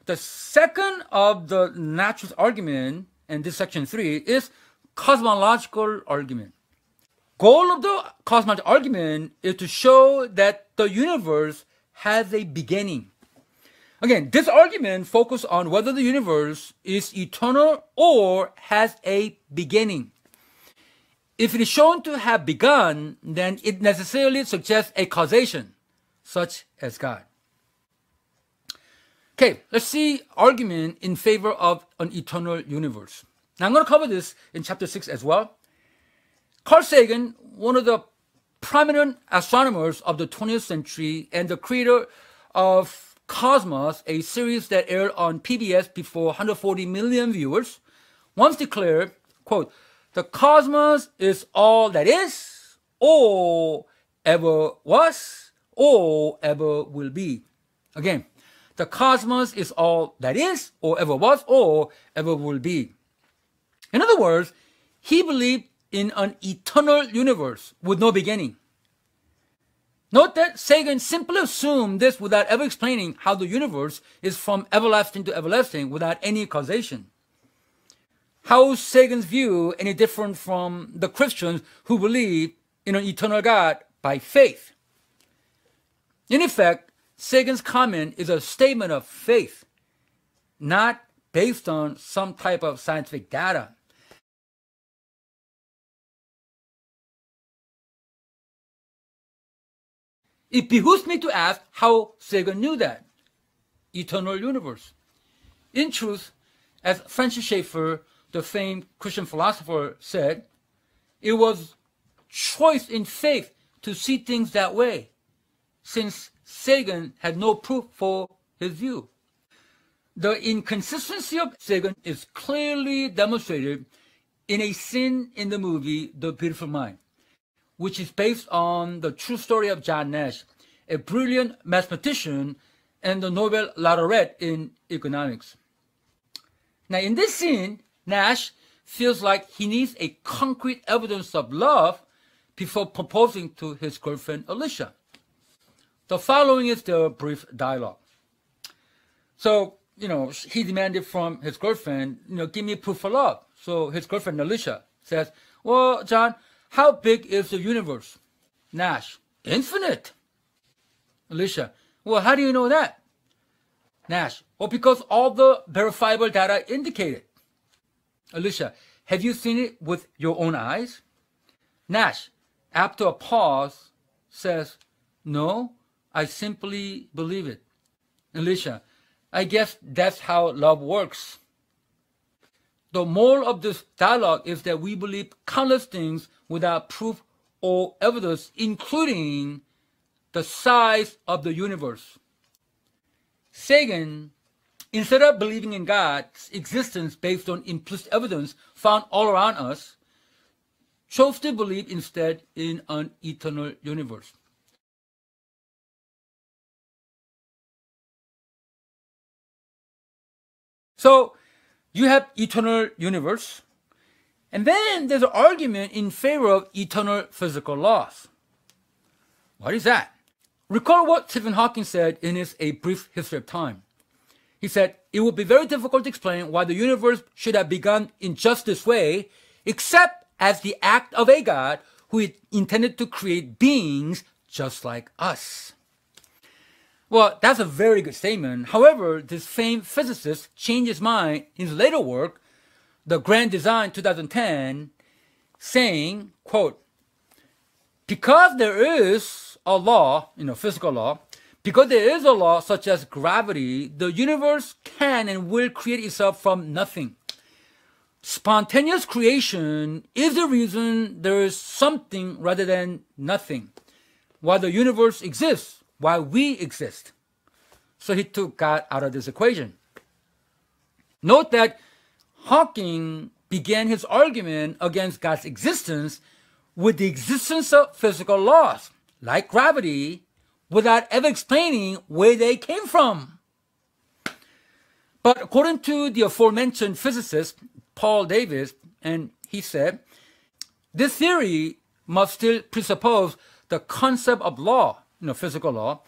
The second of the naturalist argument, and this section 3, is cosmological argument. Goal of the cosmological argument is to show that the universe has a beginning. Again, this argument focuses on whether the universe is eternal or has a beginning. If it is shown to have begun, then it necessarily suggests a causation, such as God. Okay, let's see argument in favor of an eternal universe. Now I'm going to cover this in chapter 6 as well. Carl Sagan, one of the prominent astronomers of the 20th century and the creator of Cosmos, a series that aired on PBS before 140 million viewers, once declared, quote, "The cosmos is all that is, or ever was, or ever will be." Again, the cosmos is all that is, or ever was, or ever will be. In other words, he believed in an eternal universe with no beginning. Note that Sagan simply assumed this without ever explaining how the universe is from everlasting to everlasting without any causation. How is Sagan's view any different from the Christians who believe in an eternal God by faith? In effect, Sagan's comment is a statement of faith, not based on some type of scientific data. It behooves me to ask how Sagan knew that eternal universe. In truth, as Francis Schaeffer, the famed Christian philosopher, said, it was choice in faith to see things that way, since Sagan had no proof for his view. The inconsistency of Sagan is clearly demonstrated in a scene in the movie The Beautiful Mind, which is based on the true story of John Nash, a brilliant mathematician and the Nobel laureate in economics. Now, in this scene, Nash feels like he needs a concrete evidence of love before proposing to his girlfriend, Alicia. The following is the brief dialogue. So, he demanded from his girlfriend, give me proof of love. So his girlfriend, Alicia, says, well, John, how big is the universe? Nash, infinite. Alicia, well, how do you know that? Nash, well, because all the verifiable data indicate it. Alicia, have you seen it with your own eyes? Nash, after a pause, says, no, I simply believe it. Alicia, I guess that's how love works. The moral of this dialogue is that we believe countless things without proof or evidence, including the size of the universe. Sagan, instead of believing in God's existence based on implicit evidence found all around us, chose to believe instead in an eternal universe. So, you have eternal universe, and then there's an argument in favor of eternal physical laws. What is that? Recall what Stephen Hawking said in his A Brief History of Time. He said, it would be very difficult to explain why the universe should have begun in just this way, except as the act of a God who intended to create beings just like us. Well, that's a very good statement. However, this famed physicist changed his mind in his later work, The Grand Design 2010, saying, quote, because there is a law, physical law, because there is a law such as gravity, the universe can and will create itself from nothing. Spontaneous creation is the reason there is something rather than nothing. Why the universe exists, why we exist. So he took God out of this equation. Note that Hawking began his argument against God's existence with the existence of physical laws, like gravity, without ever explaining where they came from. But according to the aforementioned physicist, Paul Davies, and he said, this theory must still presuppose the concept of law, physical law,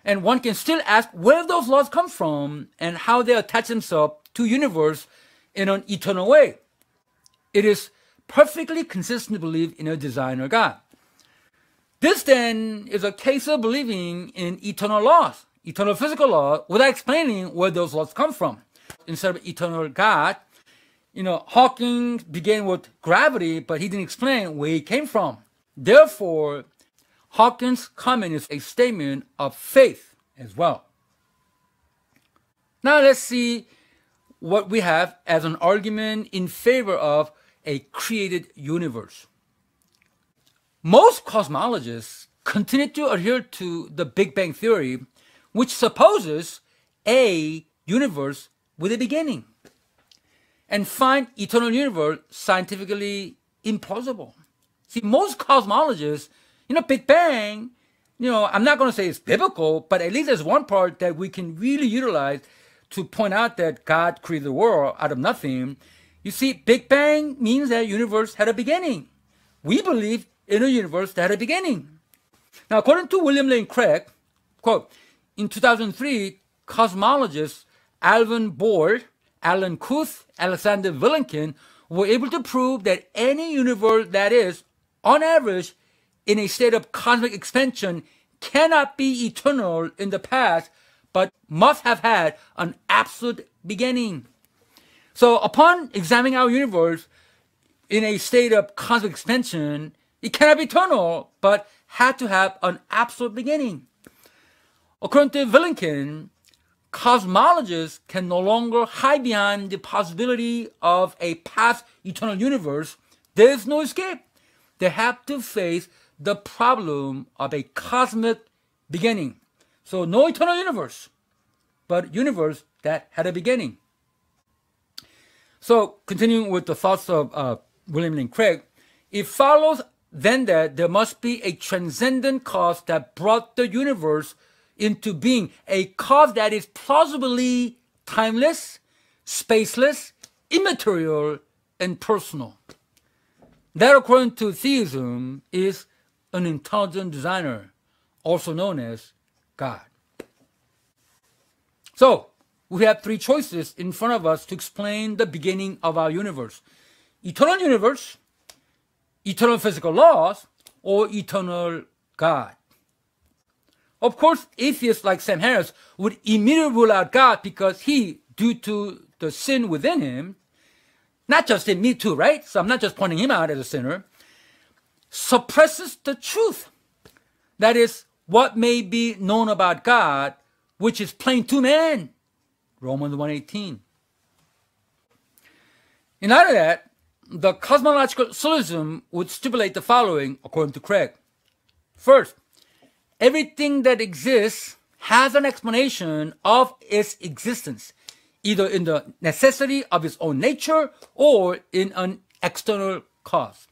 And one can still ask where those laws come from and how they attach themselves to universe in an eternal way. It is perfectly consistent to believe in a designer God. This then is a case of believing in eternal laws, eternal physical law, without explaining where those laws come from. Instead of eternal God, Hawking began with gravity, but he didn't explain where it came from. Therefore, Hawking's comment is a statement of faith as well. Now let's see what we have as an argument in favor of a created universe. Most cosmologists continue to adhere to the Big Bang theory, which supposes a universe with a beginning, and find eternal universe scientifically implausible. See, most cosmologists, Big Bang, I'm not going to say it's biblical, but at least there's one part that we can really utilize to point out that God created the world out of nothing. You see, Big Bang means that the universe had a beginning. We believe in a universe that had a beginning. Now, according to William Lane Craig, quote, in 2003, cosmologists Alvin Bohr, Alan Kuth, Alexander Vilenkin were able to prove that any universe that is, on average, in a state of cosmic expansion cannot be eternal in the past, but must have had an absolute beginning. So upon examining our universe in a state of cosmic expansion, it cannot be eternal, but had to have an absolute beginning. According to Vilenkin, cosmologists can no longer hide behind the possibility of a past eternal universe. There is no escape. They have to face the problem of a cosmic beginning. So no eternal universe, but universe that had a beginning. So continuing with the thoughts of William Lane Craig, it follows then that there must be a transcendent cause that brought the universe into being, a cause that is plausibly timeless, spaceless, immaterial, and personal. That, according to theism, is an intelligent designer, also known as God. So, we have three choices in front of us to explain the beginning of our universe. Eternal universe, eternal physical laws, or eternal God. Of course, atheists like Sam Harris would immediately rule out God because he, due to the sin within him, not just in me too, right? So I'm not just pointing him out as a sinner, suppresses the truth. That is, what may be known about God, which is plain to man. Romans 1:18. In light of that, the cosmological syllogism would stipulate the following, according to Craig. First, everything that exists has an explanation of its existence, either in the necessity of its own nature or in an external cause.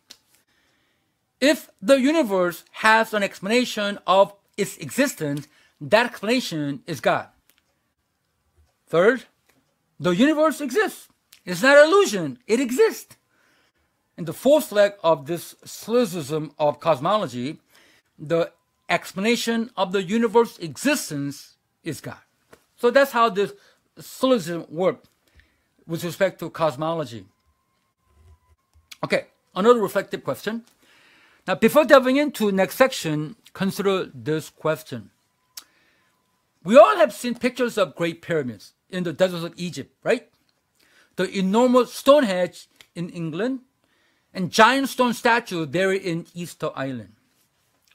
If the universe has an explanation of its existence, that explanation is God. Third, the universe exists. It's not an illusion. It exists. In the fourth leg of this syllogism of cosmology, the explanation of the universe's existence is God. So that's how this syllogism works with respect to cosmology. Okay, another reflective question. Now, before delving into the next section, consider this question. We all have seen pictures of great pyramids in the deserts of Egypt, right? The enormous Stonehenge in England and giant stone statue buried in Easter Island.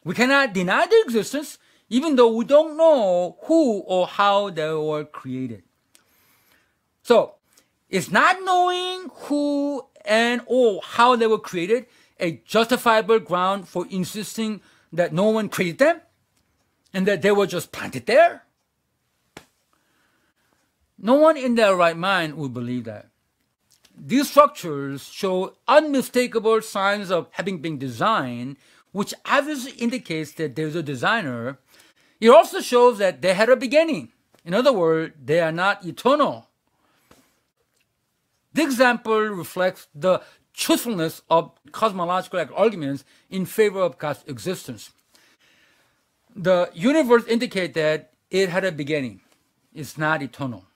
We cannot deny their existence, even though we don't know who or how they were created. So, is not knowing who and or how they were created a justifiable ground for insisting that no one created them and that they were just planted there? No one in their right mind would believe that. These structures show unmistakable signs of having been designed, which obviously indicates that there's a designer. It also shows that they had a beginning. In other words, they are not eternal. The example reflects the truthfulness of cosmological arguments in favor of God's existence. The universe indicates that It had a beginning. It's not eternal.